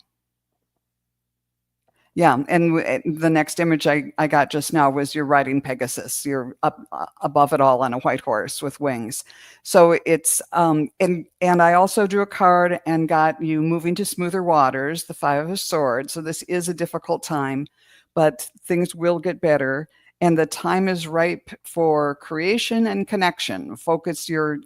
Yeah, and the next image I got just now was you're riding Pegasus. You're up above it all on a white horse with wings. So it's and I also drew a card and got you moving to smoother waters, the Five of Swords. So this is a difficult time, but things will get better, and the time is ripe for creation and connection. Focus your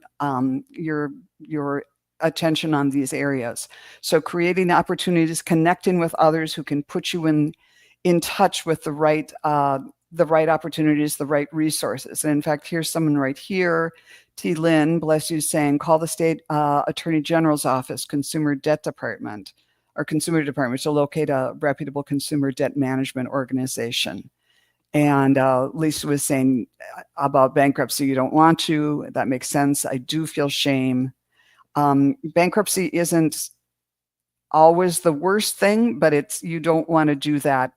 attention on these areas. So creating opportunities, connecting with others who can put you in touch with the right opportunities, the right resources. And in fact, here's someone right here, T. Lynn, bless you, saying, call the state attorney general's office, consumer debt department, or consumer department to locate a reputable consumer debt management organization. And Lisa was saying about bankruptcy, you don't want to. That makes sense. I do feel shame. Bankruptcy isn't always the worst thing, but you don't want to do that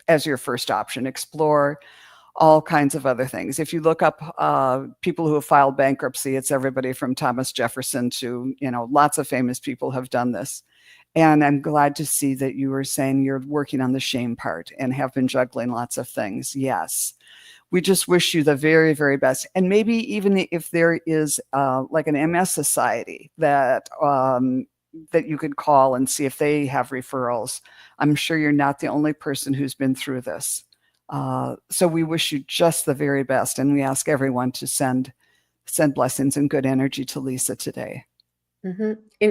as your first option. Explore all kinds of other things. If you look up people who have filed bankruptcy, it's everybody from Thomas Jefferson to, lots of famous people have done this. And I'm glad to see that you were saying you're working on the shame part and have been juggling lots of things. Yes. We just wish you the very, very best. And maybe even if there is like an MS society that you could call and see if they have referrals. I'm sure you're not the only person who's been through this. So we wish you just the very best. And we ask everyone to send blessings and good energy to Lisa today. Mm-hmm.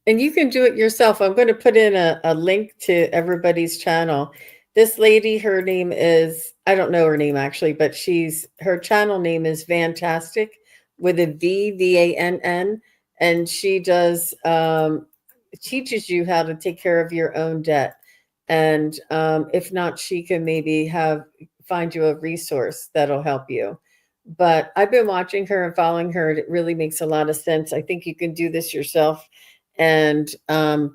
And you can do it yourself. I'm going to put in a link to everybody's channel. This lady, her name is, I don't know her name actually, but her channel name is Vantastic with a V, V-A-N-N. And she teaches you how to take care of your own debt. And if not, she can maybe find you a resource that'll help you. But I've been watching her and following her, and it really makes a lot of sense. I think you can do this yourself and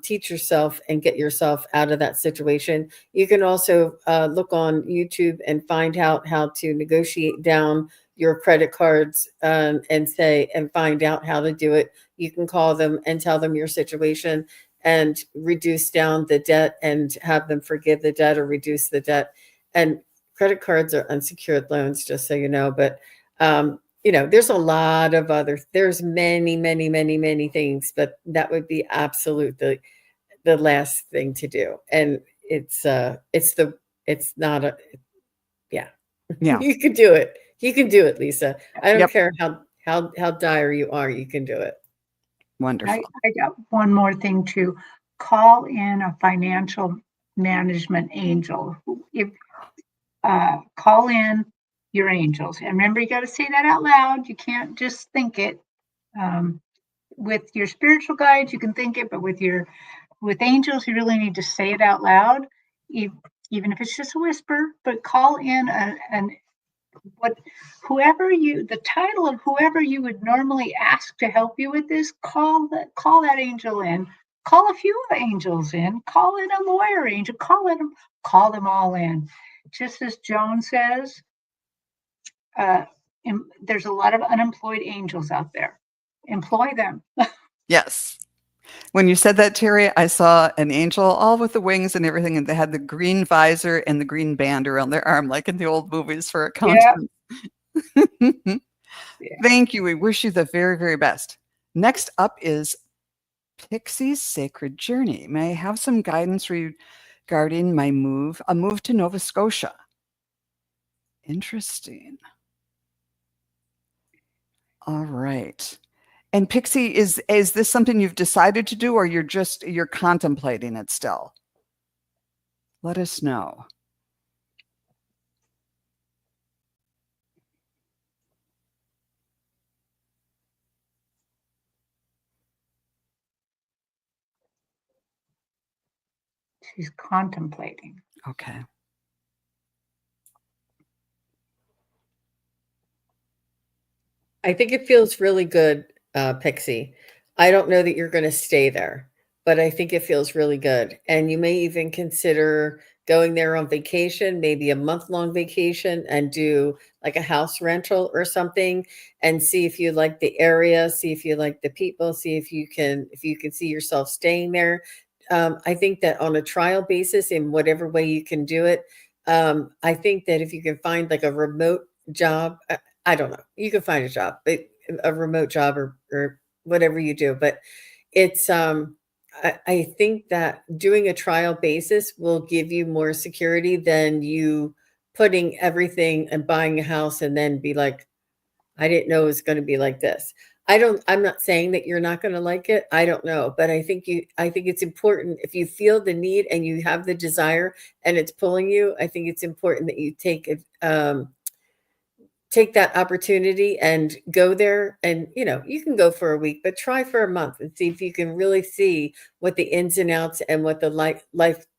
teach yourself and get yourself out of that situation. You can also look on YouTube and find out how to negotiate down your credit cards and find out how to do it. You can call them and tell them your situation and reduce down the debt and have them forgive the debt or reduce the debt. And credit cards are unsecured loans, just so you know. But there's a lot of there's many, many, many, many things, but that would be absolutely the last thing to do. And it's not a, yeah. Yeah. You can do it. You can do it, Lisa. I don't Yep. care how dire you are, you can do it. Wonderful. I got one more thing to call in a financial management angel. If call in your angels, and remember, you got to say that out loud. You can't just think it. With your spiritual guides, you can think it, but with angels, you really need to say it out loud, even if it's just a whisper. But call in the title of whoever you would normally ask to help you with this. Call that angel in. Call a few angels in. Call in a lawyer angel. Call them all in. Just as Joan says, there's a lot of unemployed angels out there. Employ them. Yes. When you said that, Terri, I saw an angel all with the wings and everything, and they had the green visor and the green band around their arm, like in the old movies for accountants. Yeah. Thank you. We wish you the very, very best. Next up is Pixie's Sacred Journey. May I have some guidance regarding a move to Nova Scotia? Interesting. All right. And Pixie, is this something you've decided to do, or you're contemplating it still? Let us know. She's contemplating. Okay. I think it feels really good, Pixie. I don't know that you're going to stay there, but I think it feels really good. And you may even consider going there on vacation, maybe a month-long vacation, and do like a house rental or something, and see if you like the area, see if you like the people, see if you can see yourself staying there. I think that on a trial basis, in whatever way you can do it, I think that if you can find like a remote job, I don't know, you can find a job, but a remote job or whatever you do. But it's I think that doing a trial basis will give you more security than you putting everything and buying a house and then be like, I didn't know it was going to be like this. I'm not saying that you're not going to like it. I don't know, but I think it's important, if you feel the need and you have the desire and it's pulling you, I think it's important that you take that opportunity and go there. And you can go for a week, but try for a month and see if you can really see what the ins and outs and what the life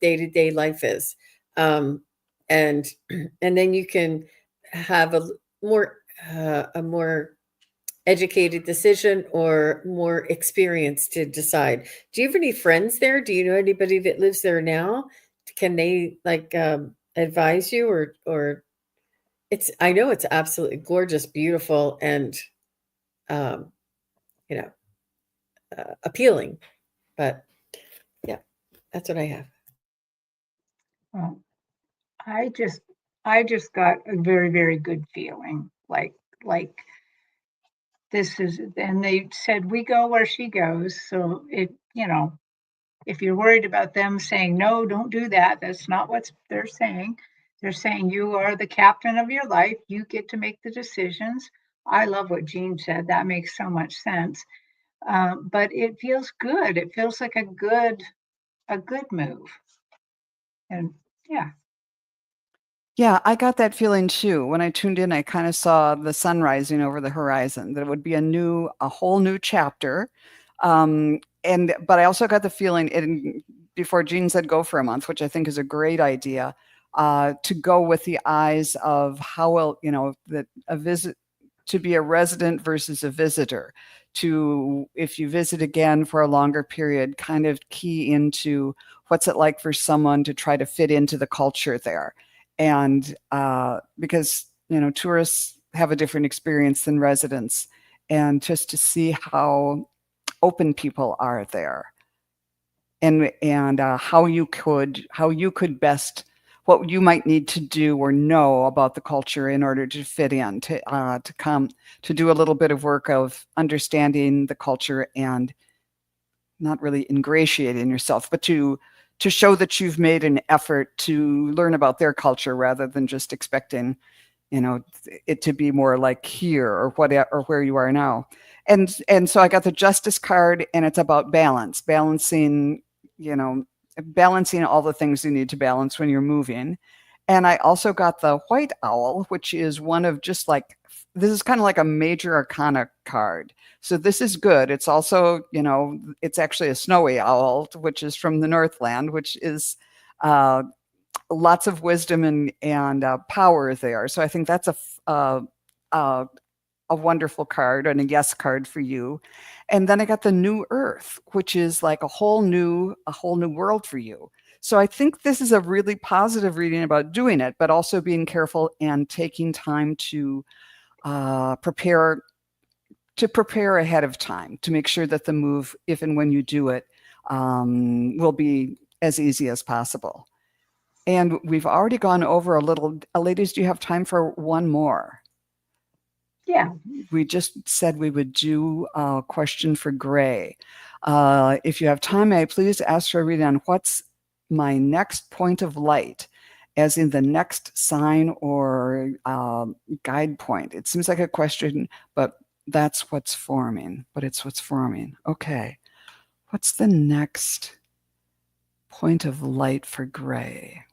day-to-day life is. And then you can have a more educated decision or more experience to decide. Do you have any friends there? Do you know anybody that lives there now? Can they advise you or I know it's absolutely gorgeous, beautiful, and appealing. But yeah, that's what I have. Well, I just got a very, very good feeling. Like this is, and they said we go where she goes. So if you're worried about them saying no, don't do that. That's not what they're saying. They're saying you are the captain of your life. You get to make the decisions. I love what Jean said. That makes so much sense. But it feels good. It feels like a good move. And yeah. Yeah, I got that feeling too. When I tuned in, I kind of saw the sun rising over the horizon, that it would be a whole new chapter. But I also got the feeling before Jean said go for a month, which I think is a great idea, to go with the eyes of how well, that a visit, to be a resident versus a visitor, to, if you visit again for a longer period, kind of key into what's it like for someone to try to fit into the culture there. And because, tourists have a different experience than residents, and just to see how open people are there, and how you could best, what you might need to do or know about the culture in order to fit in, to come to do a little bit of work of understanding the culture, and not really ingratiating yourself, but to show that you've made an effort to learn about their culture rather than just expecting, it to be more like here or whatever, or where you are now. And so I got the justice card, and it's about balancing, balancing all the things you need to balance when you're moving. And I also got the white owl, which is one of just like, this is kind of like a major arcana card. So this is good. It's also, it's actually a snowy owl, which is from the Northland, which is lots of wisdom and power there. So I think that's a wonderful card, and a yes card for you. And then I got the new earth, which is like a whole new world for you. So I think this is a really positive reading about doing it, but also being careful and taking time to prepare ahead of time, to make sure that the move, if and when you do it, will be as easy as possible. And we've already gone over a little. Ladies, do you have time for one more? Yeah. We just said we would do a question for Gray. If you have time, may I please ask for a reading on what's my next point of light, as in the next sign or guide point? It seems like a question, but that's what's forming. But it's what's forming. Okay. What's the next point of light for Gray?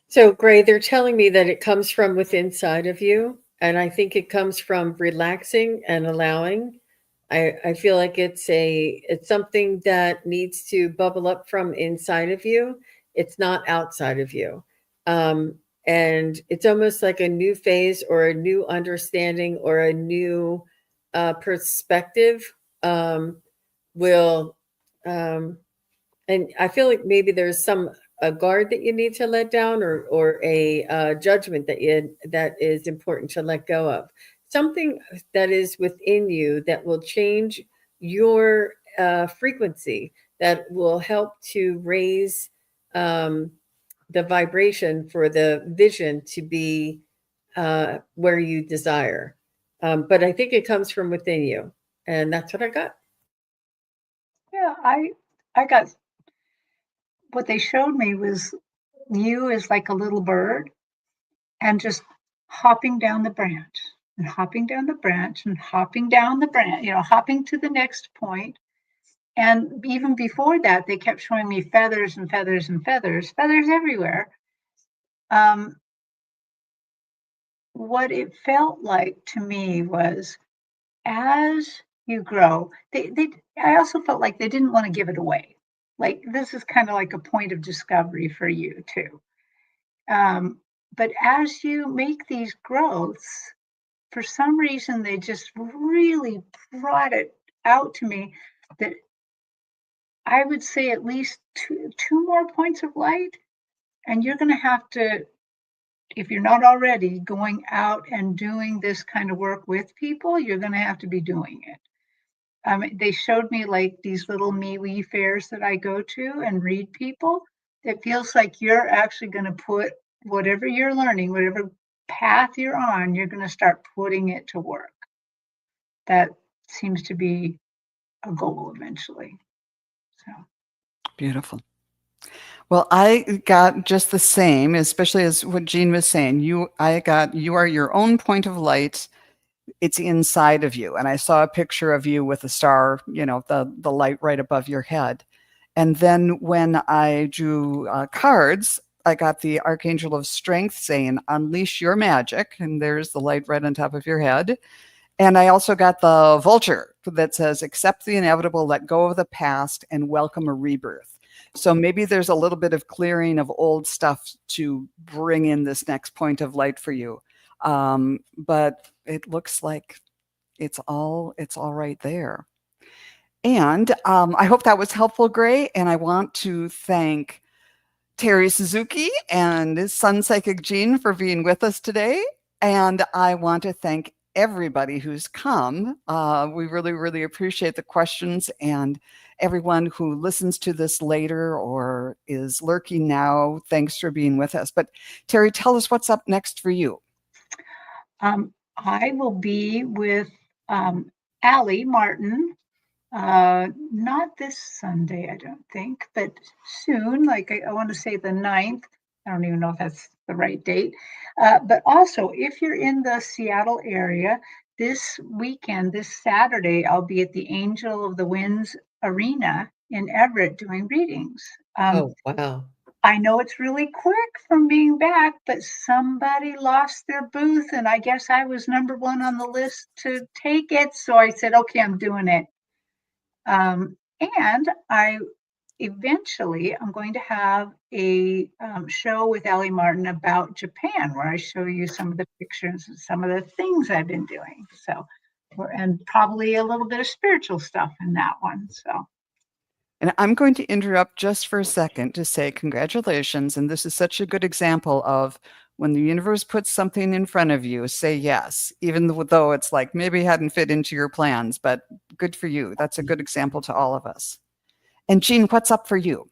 So, Gray, they're telling me that it comes from within inside of you. And I think it comes from relaxing and allowing. I feel like it's something that needs to bubble up from inside of you. It's not outside of you. And it's almost like a new phase or a new understanding or a new perspective will and I feel like maybe there's a guard that you need to let down, or a judgment that is important to let go of. Something that is within you that will change your frequency, that will help to raise the vibration for the vision to be where you desire. But I think it comes from within you, and that's what I got. Yeah, I got, what they showed me was you as like a little bird, and just hopping down the branch and hopping down the branch and hopping down the branch, hopping to the next point. And even before that, they kept showing me feathers and feathers and feathers, feathers everywhere. What it felt like to me was, as you grow, I also felt like they didn't want to give it away. Like, this is kind of like a point of discovery for you too. But as you make these growths, for some reason, they just really brought it out to me that I would say at least two more points of light. And you're going to have to, if you're not already going out and doing this kind of work with people, you're going to have to be doing it. They showed me like these little MeWe fairs that I go to and read people. It feels like you're actually going to put whatever you're learning, whatever path you're on, you're going to start putting it to work. That seems to be a goal eventually. So Beautiful. Well, I got just the same, especially as what Jean was saying. You are your own point of light. It's inside of you. And I saw a picture of you with a star, the light right above your head. And then when I drew cards, I got the Archangel of Strength saying, unleash your magic. And there's the light right on top of your head. And I also got the vulture that says, accept the inevitable, let go of the past, and welcome a rebirth. So maybe there's a little bit of clearing of old stuff to bring in this next point of light for you. But it looks like it's all right there. And I hope that was helpful, Gray. And I want to thank Terri Suzuki and SunPsychic Jean for being with us today. And I want to thank everybody who's come. We really, really appreciate the questions, and everyone who listens to this later or is lurking now. Thanks for being with us. But Terri, tell us what's up next for you. I will be with Allie Martin. Not this Sunday, I don't think, but soon, like I want to say the 9th. I don't even know if that's the right date. But also, if you're in the Seattle area, this weekend, this Saturday, I'll be at the Angel of the Winds Arena in Everett doing readings. Oh, wow. I know it's really quick from being back, but somebody lost their booth, and I guess I was number one on the list to take it. So I said, okay, I'm doing it. And I'm going to have a show with Allie Martin about Japan, where I show you some of the pictures and some of the things I've been doing. So, and probably a little bit of spiritual stuff in that one. So. And I'm going to interrupt just for a second to say congratulations. And this is such a good example of when the universe puts something in front of you, say yes, even though it's like maybe hadn't fit into your plans, but good for you. That's a good example to all of us. And Jean, what's up for you?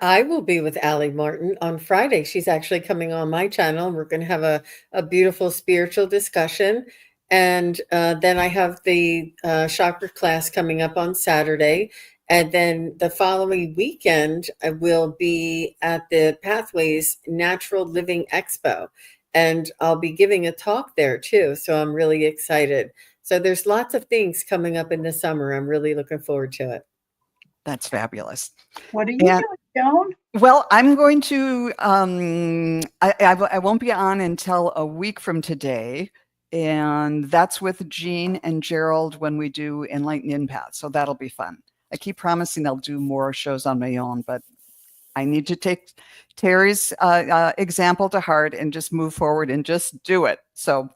I will be with Allie Martin on Friday. She's actually coming on my channel. We're going to have a beautiful spiritual discussion. And then I have the chakra class coming up on Saturday. And then the following weekend, I will be at the Pathways Natural Living Expo. And I'll be giving a talk there too. So I'm really excited. So there's lots of things coming up in the summer. I'm really looking forward to it. That's fabulous. What are you doing, Joan? Well, I'm going to, I won't be on until a week from today. And that's with Jean and Gerald when we do Enlightened Empath. So that'll be fun. I keep promising I'll do more shows on my own, but I need to take Terri's example to heart and just move forward and just do it. So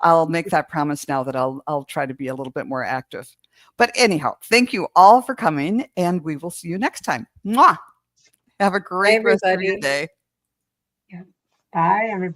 I'll make that promise now that I'll try to be a little bit more active. But anyhow, thank you all for coming, and we will see you next time. Mwah! Have a great rest of your day. Yeah. Bye, everybody.